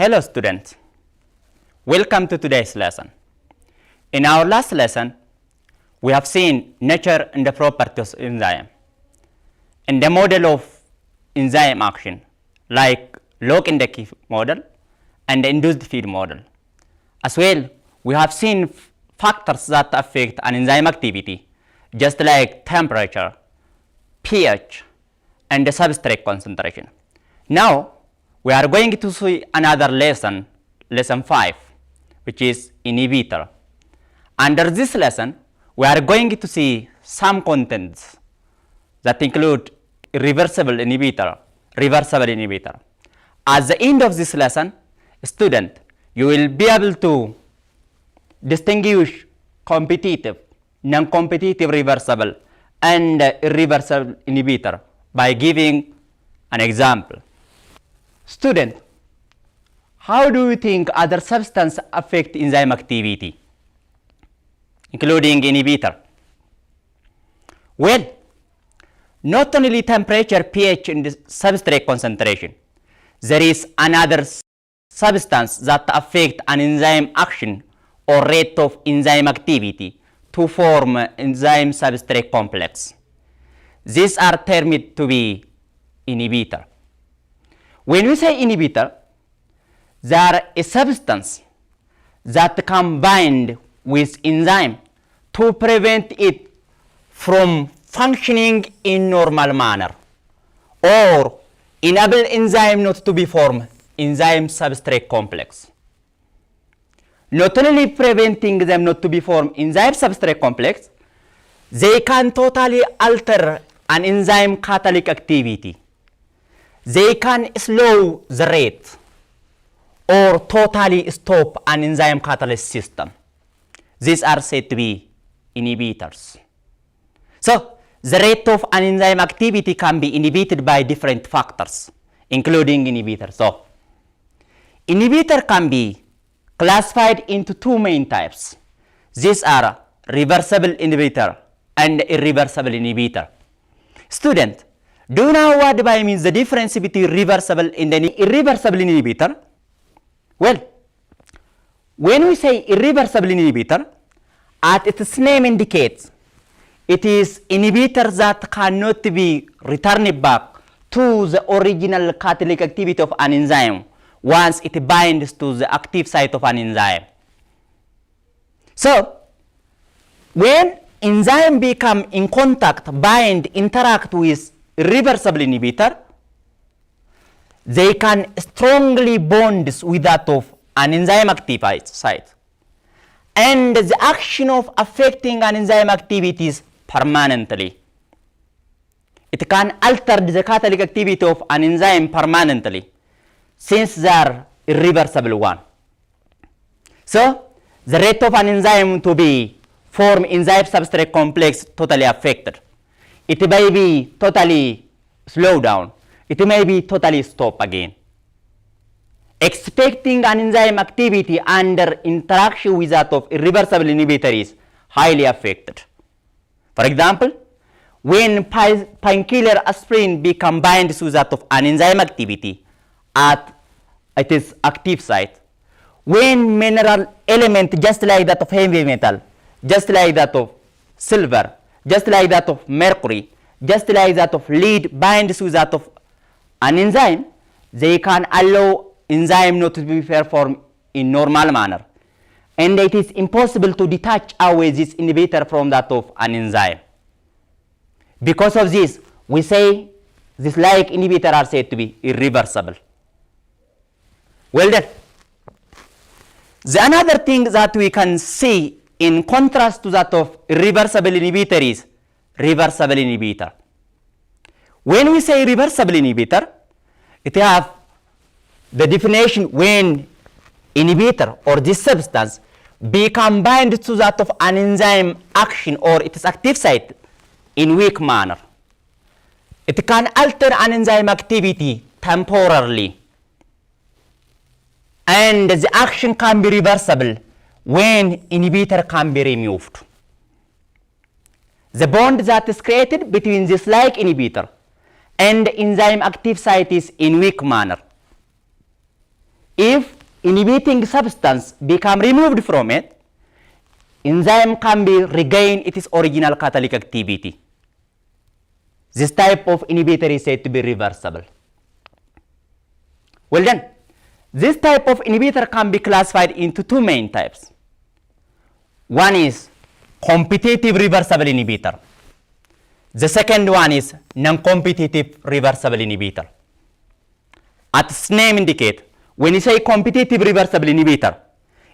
Hello students, welcome to today's lesson. In our last lesson, we have seen nature and the properties of enzyme and the model of enzyme action like lock and the key model and the induced feed model. As well, we have seen factors that affect an enzyme activity just like temperature, pH, and the substrate concentration. Now, we are going to see another lesson, lesson 5, which is inhibitor. Under this lesson, we are going to see some contents that include reversible inhibitor. At the end of this lesson, student, you will be able to distinguish competitive, non-competitive reversible, and irreversible inhibitor by giving an example. Student, how do you think other substances affect enzyme activity, including inhibitor? Well, not only temperature, pH, and substrate concentration, there is another substance that affect an enzyme action or rate of enzyme activity to form enzyme substrate complex. These are termed to be inhibitor. When we say inhibitor, they are a substance that can bind with enzyme to prevent it from functioning in normal manner or enable enzyme not to be formed enzyme substrate complex. Not only preventing them not to be formed enzyme substrate complex, they can totally alter an enzyme catalytic activity. They can slow the rate or totally stop an enzyme catalyst system. These are said to be inhibitors. So, the rate of an enzyme activity can be inhibited by different factors, including inhibitors. So, inhibitor can be classified into two main types. These are reversible inhibitor and irreversible inhibitor. Student, do you know what by means the difference between reversible and an irreversible inhibitor? Well, when we say irreversible inhibitor, as its name indicates, it is inhibitor that cannot be returned back to the original catalytic activity of an enzyme once it binds to the active site of an enzyme. So, when enzyme become in contact, bind, interact with irreversible inhibitor, they can strongly bond with that of an enzyme active site. And the action of affecting an enzyme activities permanently. It can alter the catalytic activity of an enzyme permanently since they are irreversible one. So, the rate of an enzyme to be form enzyme substrate complex totally affected. It may be totally slow down. It may be totally stop again. Expecting an enzyme activity under interaction with that of irreversible inhibitor is highly affected. For example, when painkiller aspirin become bind to that of an enzyme activity at its active site, when mineral element just like that of heavy metal, just like that of silver, just like that of mercury, just like that of lead binds to that of an enzyme, they can allow enzyme not to be performed in normal manner. And it is impossible to detach away this inhibitor from that of an enzyme. Because of this, we say this like inhibitor are said to be irreversible. Well then, the another thing that we can see in contrast to that of irreversible inhibitor is reversible inhibitor. When we say reversible inhibitor, it have the definition when inhibitor or this substance become bind to that of an enzyme action or its active site in weak manner. It can alter an enzyme activity temporarily, and the action can be reversible when inhibitor can be removed. The bond that is created between this like inhibitor and enzyme active site is in weak manner. If inhibiting substance become removed from it, enzyme can be regain its original catalytic activity. This type of inhibitor is said to be reversible. Well then, this type of inhibitor can be classified into two main types. One is competitive reversible inhibitor. The second one is non-competitive reversible inhibitor. As its name indicates, when you say competitive reversible inhibitor,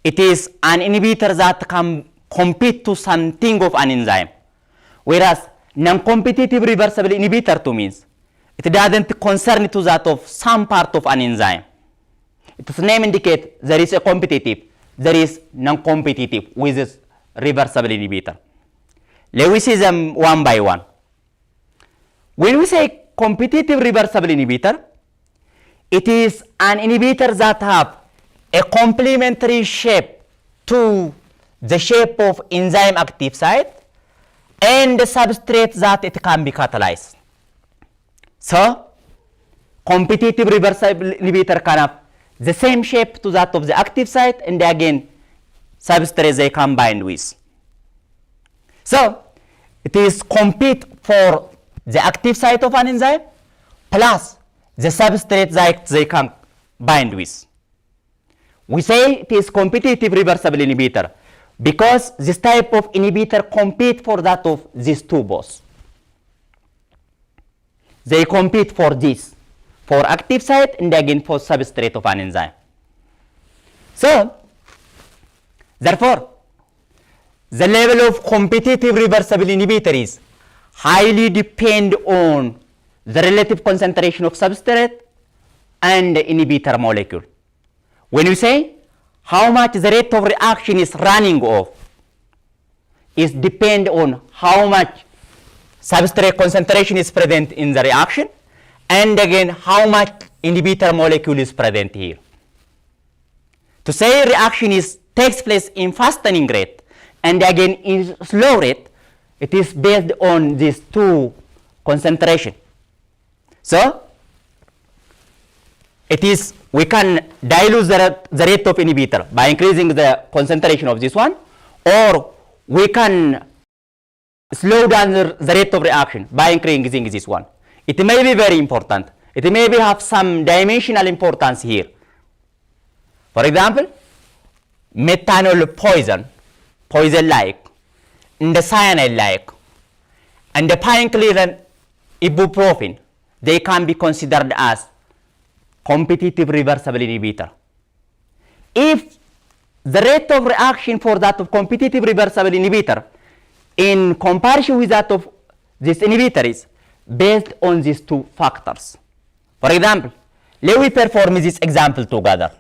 it is an inhibitor that can compete to something of an enzyme. Whereas non-competitive reversible inhibitor to means it doesn't concern to that of some part of an enzyme. Its name indicates there is a competitive, there is non-competitive with this reversible inhibitor. Let me see them one by one. When we say competitive reversible inhibitor, it is an inhibitor that have a complementary shape to the shape of enzyme active site and the substrate that it can be catalyzed. So, competitive reversible inhibitor can have the same shape to that of the active site and again substrate they can bind with. So, it is compete for the active site of an enzyme plus the substrate that they can bind with. We say it is competitive reversible inhibitor because this type of inhibitor compete for that of these two both. They compete for this, for active site and again for substrate of an enzyme. So, therefore, the level of competitive reversible inhibitor is highly depend on the relative concentration of substrate and the inhibitor molecule. When you say how much the rate of reaction is running off, is depend on how much substrate concentration is present in the reaction and again how much inhibitor molecule is present here. To say reaction takes place in fastening rate and again in slow rate, it is based on these two concentration. So, we can dilute the rate of inhibitor by increasing the concentration of this one, or we can slow down the rate of reaction by increasing this one. It may be very important. It may have some dimensional importance here. For example, methanol poison-like, and the cyanide-like, and the painkiller ibuprofen, they can be considered as competitive reversible inhibitor. If the rate of reaction for that of competitive reversible inhibitor in comparison with that of this inhibitor is based on these two factors. For example, let me perform this example together.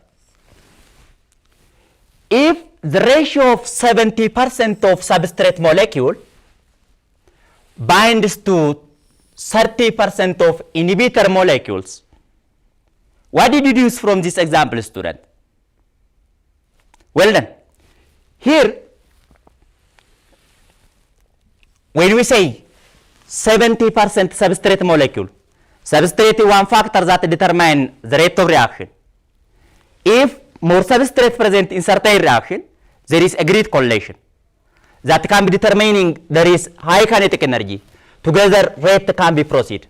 If the ratio of 70% of substrate molecule binds to 30% of inhibitor molecules, what did you deduce from this example, student? Well then, here, when we say 70% substrate molecule, substrate is one factor that determines the rate of reaction. If more substrate present in certain reaction, there is agreed correlation that can be determining there is high kinetic energy. Together, rate can be proceed.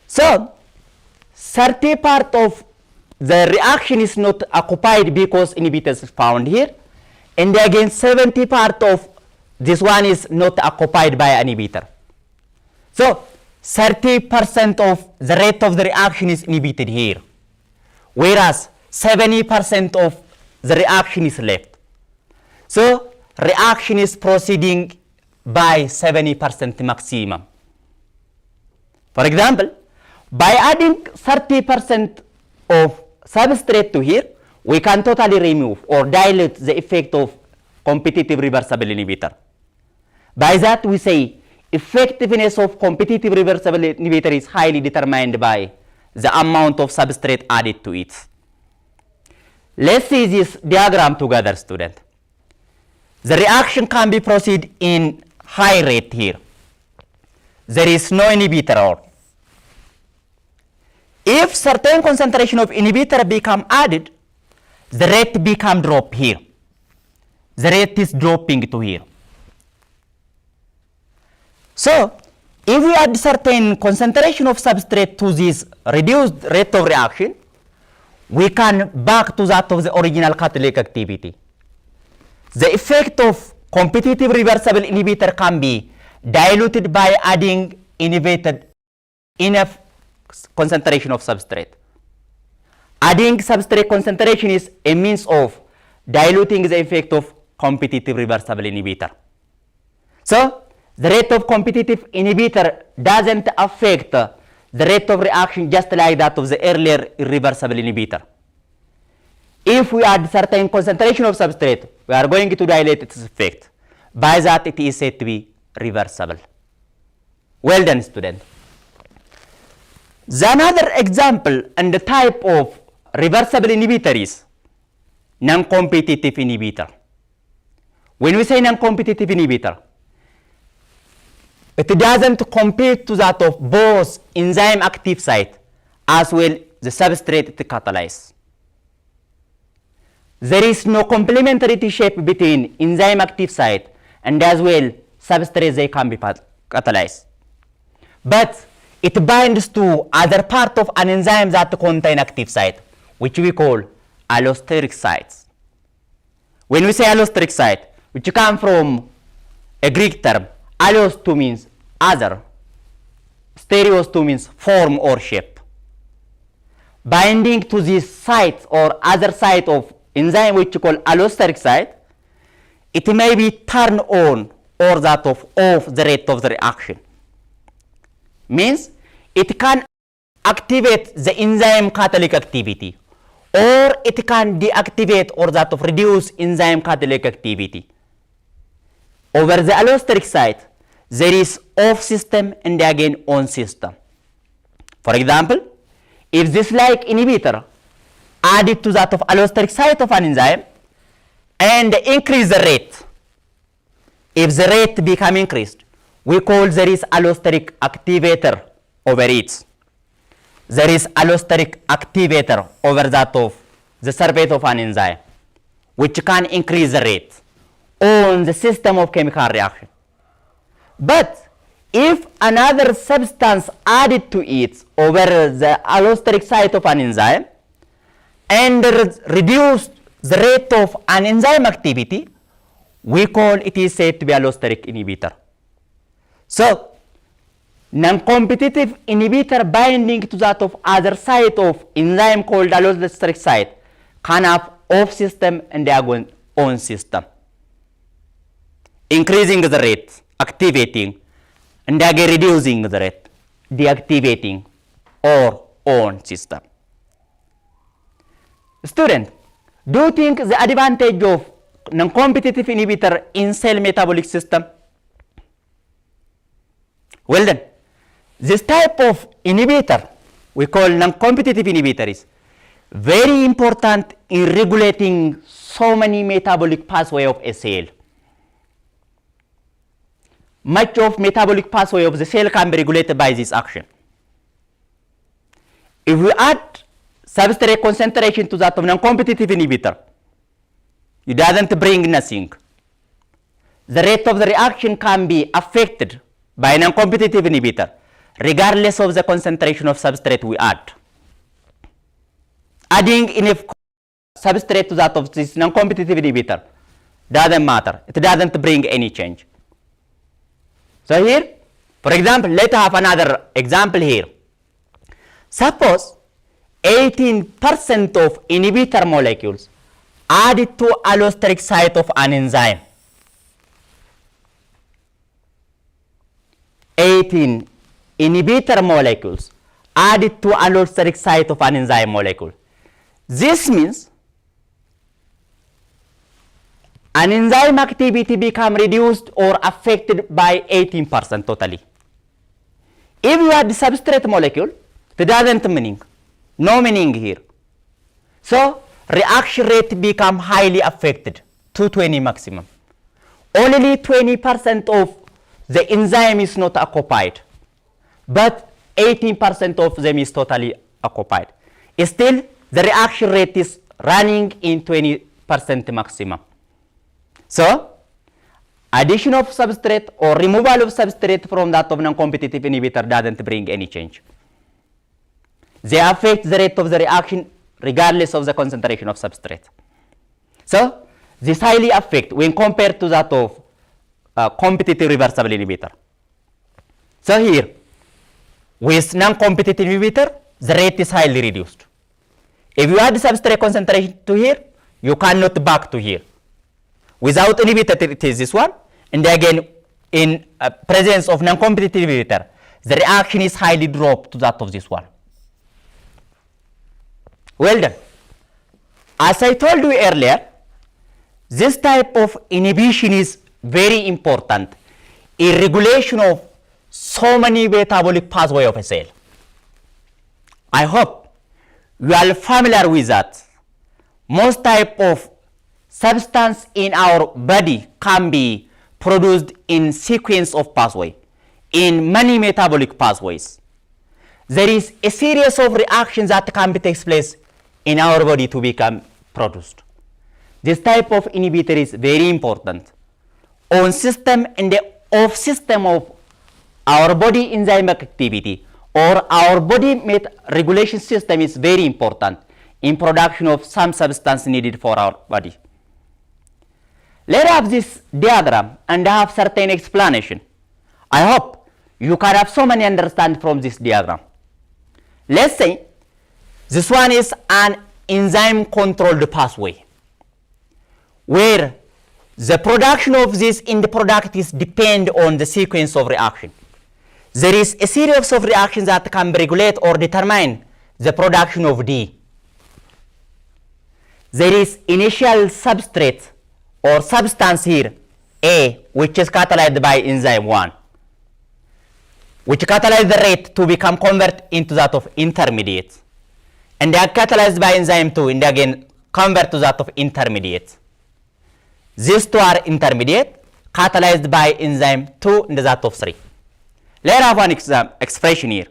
So, 30% of the reaction is not occupied because inhibitors is found here, and again 70% of this one is not occupied by an inhibitor. So, 30% of the rate of the reaction is inhibited here, whereas 70% of the reaction is left. So, reaction is proceeding by 70% maximum. For example, by adding 30% of substrate to here, we can totally remove or dilute the effect of competitive reversible inhibitor. By that we say effectiveness of competitive reversible inhibitor is highly determined by the amount of substrate added to it. Let's see this diagram together, student. The reaction can be proceed in high rate here. There is no inhibitor. If certain concentration of inhibitor become added, the rate become drop here. The rate is dropping to here. So, if we add certain concentration of substrate to this reduced rate of reaction, we can back to that of the original catalytic activity. The effect of competitive reversible inhibitor can be diluted by adding enough concentration of substrate. Adding substrate concentration is a means of diluting the effect of competitive reversible inhibitor. So, the rate of competitive inhibitor doesn't affect the rate of reaction just like that of the earlier irreversible inhibitor. If we add certain concentration of substrate, we are going to dilate its effect. By that, it is said to be reversible. Well done, student. The another example and the type of reversible inhibitor is non-competitive inhibitor. When we say non-competitive inhibitor, it doesn't compete to that of both enzyme active site as well the substrate it catalyzes. There is no complementarity shape between enzyme active site and as well substrate they can be catalyzed. But it binds to other part of an enzyme that contain active site, which we call allosteric sites. When we say allosteric site, which come from a Greek term, allos to means other, stereos to means form or shape. Binding to this site or other site of enzyme which we call allosteric site, it may be turned on or that of off the rate of the reaction. Means it can activate the enzyme catalytic activity or it can deactivate or that of reduce enzyme catalytic activity. Over the allosteric site, there is off system and again on system. For example, if this like inhibitor added to that of allosteric site of an enzyme and increase the rate, if the rate become increased, we call there is allosteric activator over it. There is allosteric activator over that of the surface of an enzyme, which can increase the rate on the system of chemical reaction. But if another substance added to it over the allosteric site of an enzyme and reduced the rate of an enzyme activity, we call it is said to be allosteric inhibitor. So, non-competitive inhibitor binding to that of other site of enzyme called allosteric site can have off system and on system, increasing the rate, activating, and again reducing the rate, deactivating, or on system. Student, do you think the advantage of non-competitive inhibitor in cell metabolic system? Well then, this type of inhibitor we call non-competitive inhibitor is very important in regulating so many metabolic pathway of a cell. Much of metabolic pathway of the cell can be regulated by this action. If we add substrate concentration to that of non-competitive inhibitor, it doesn't bring nothing. The rate of the reaction can be affected by non-competitive inhibitor regardless of the concentration of substrate we add. Adding enough substrate to that of this non-competitive inhibitor doesn't matter. It doesn't bring any change. So here, for example, let's have another example here. Suppose 18% of inhibitor molecules added to allosteric site of an enzyme. 18 inhibitor molecules added to allosteric site of an enzyme molecule. This means an enzyme activity become reduced or affected by 18% totally. If you add the substrate molecule, it doesn't meaning. No meaning here. So, reaction rate become highly affected, 220 maximum. Only 20% of the enzyme is not occupied, but 18% of them is totally occupied. Still, the reaction rate is running in 20% maximum. So, addition of substrate or removal of substrate from that of non-competitive inhibitor doesn't bring any change. They affect the rate of the reaction regardless of the concentration of substrate. So, this highly affect when compared to that of competitive reversible inhibitor. So here, with non-competitive inhibitor, the rate is highly reduced. If you add substrate concentration to here, you cannot back to here. Without inhibitor, it is this one. And again, in presence of non-competitive inhibitor, the reaction is highly dropped to that of this one. Well done. As I told you earlier, this type of inhibition is very important in regulation of so many metabolic pathways of a cell. I hope you are familiar with that. Most type of substance in our body can be produced in sequence of pathway, in many metabolic pathways. There is a series of reactions that can be takes place in our body to become produced. This type of inhibitor is very important on system and the off system of our body enzymatic activity or our body regulation system is very important in production of some substance needed for our body. Let's have this diagram and have certain explanation. I hope you can have so many understand from this diagram. Let's say this one is an enzyme controlled pathway where the production of this end product is depend on the sequence of reaction. There is a series of reactions that can regulate or determine the production of D. There is initial substrate or substance here, A, which is catalyzed by enzyme 1, which catalyzes the rate to become convert into that of intermediate. And they are catalyzed by enzyme 2 and again convert to that of intermediate. These two are intermediate, catalyzed by enzyme 2 and that of 3. Let's have an expression here.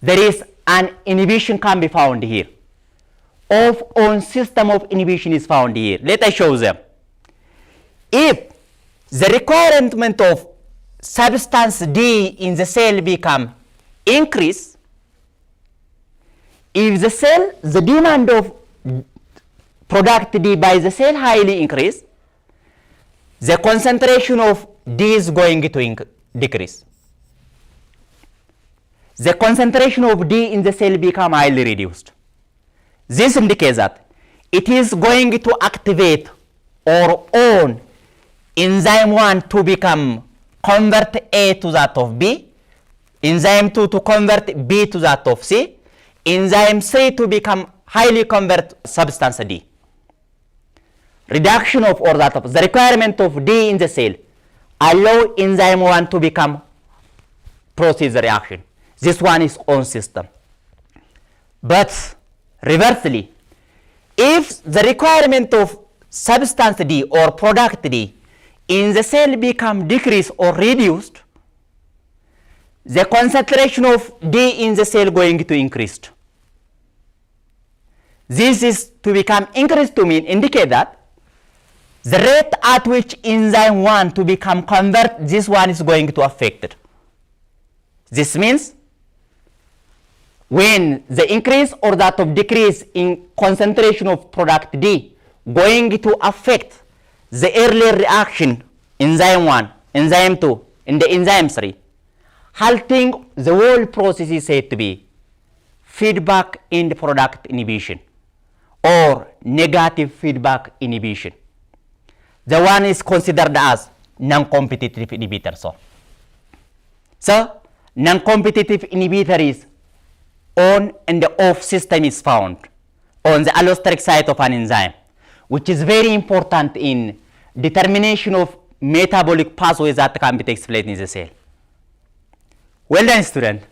There is an inhibition can be found here. Of on system of inhibition is found here. Let us show them. If the requirement of substance D in the cell become increase, if the cell, the demand of product D by the cell highly increase, the concentration of D is going to decrease. The concentration of D in the cell become highly reduced. This indicates that it is going to activate or on enzyme 1 to become convert A to that of B, enzyme 2 to convert B to that of C, enzyme 3 to become highly convert substance D. Reduction of or that of the requirement of D in the cell allow enzyme 1 to become process the reaction. This one is on system. But reversely, if the requirement of substance D or product D in the cell become decreased or reduced, the concentration of D in the cell going to increase. This is to become increased to mean indicate that the rate at which enzyme 1 to become convert, this one is going to affect it. This means when the increase or that of decrease in concentration of product D going to affect the earlier reaction, enzyme 1, enzyme 2, and the enzyme 3, halting the whole process is said to be feedback end product inhibition or negative feedback inhibition. The one is considered as non-competitive inhibitor. So non-competitive inhibitor is on and the off system is found on the allosteric site of an enzyme, which is very important in determination of metabolic pathways that can be takes place in the cell. Well done, student.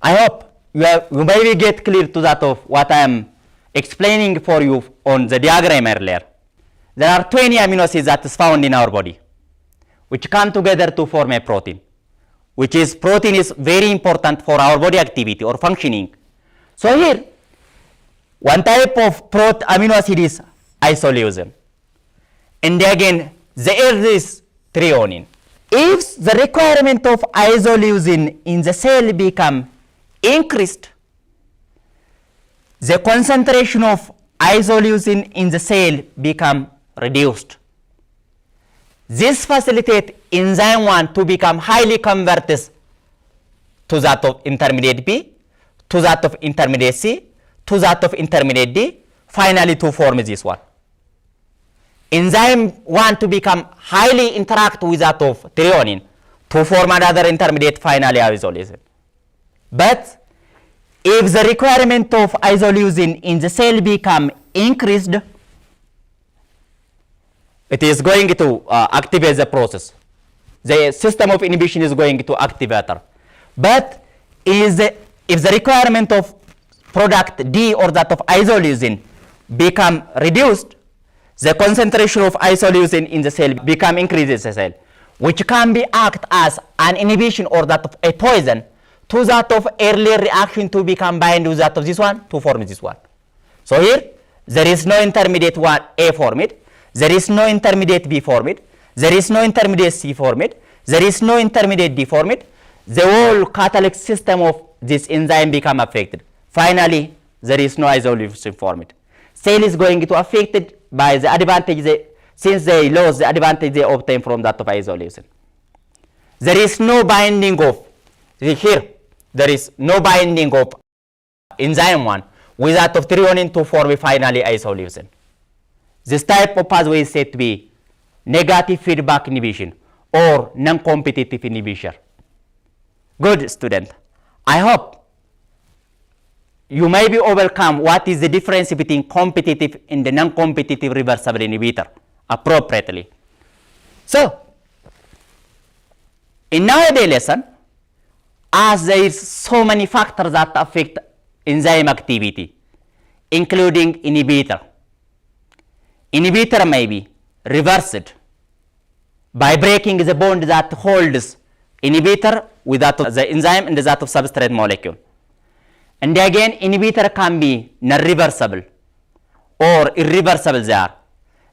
I hope you maybe get clear to that of what I am explaining for you on the diagram earlier. There are 20 amino acids that is found in our body, which come together to form a protein, which is protein is very important for our body activity or functioning. So here, One type of amino acid is isoleucine. And again, the other is threonine. If the requirement of isoleucine in the cell become increased, the concentration of isoleucine in the cell become reduced. This facilitates enzyme 1 to become highly converted to that of intermediate B, to that of intermediate C, to that of intermediate D, finally to form this one. Enzyme 1 to become highly interact with that of threonine to form another intermediate, finally isoleucine. But if the requirement of isoleucine in the cell become increased, it is going to activate the process. The system of inhibition is going to activate her. But if the requirement of product D or that of isoleucine become reduced, the concentration of isoleucine in the cell become increases the cell, which can be act as an inhibition or that of a poison to that of earlier reaction to become bind with that of this one to form this one. So here there is no intermediate one A formed, there is no intermediate B formed, there is no intermediate C formed, there is no intermediate D formed. The whole catalytic system of this enzyme become affected. Finally, there is no isoleucine formed. Cell is going to affected by the advantage since they lose the advantage they obtain from that of isoleucine. There is no binding of here. There is no binding of enzyme 1 with that of threonine to form finally isoleucine. This type of pathway is said to be negative feedback inhibition or non-competitive inhibition. Good student. I hope you may be overcome what is the difference between competitive and the non-competitive reversible inhibitor appropriately. So, in nowadays lesson, as there is so many factors that affect enzyme activity, including inhibitor. Inhibitor may be reversed by breaking the bond that holds inhibitor with that of the enzyme and that of substrate molecule. And again, inhibitor can be non-reversible or irreversible there.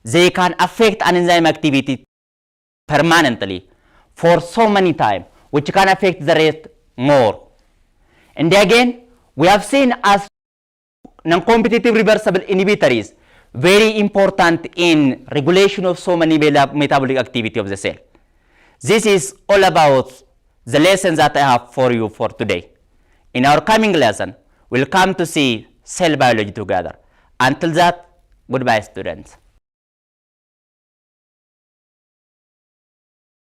They can affect an enzyme activity permanently for so many time, which can affect the rest more. And again, we have seen as non-competitive reversible inhibitor is very important in regulation of so many metabolic activity of the cell. This is all about the lesson that I have for you for today. In our coming lesson, we'll come to see cell biology together. Until that, goodbye students.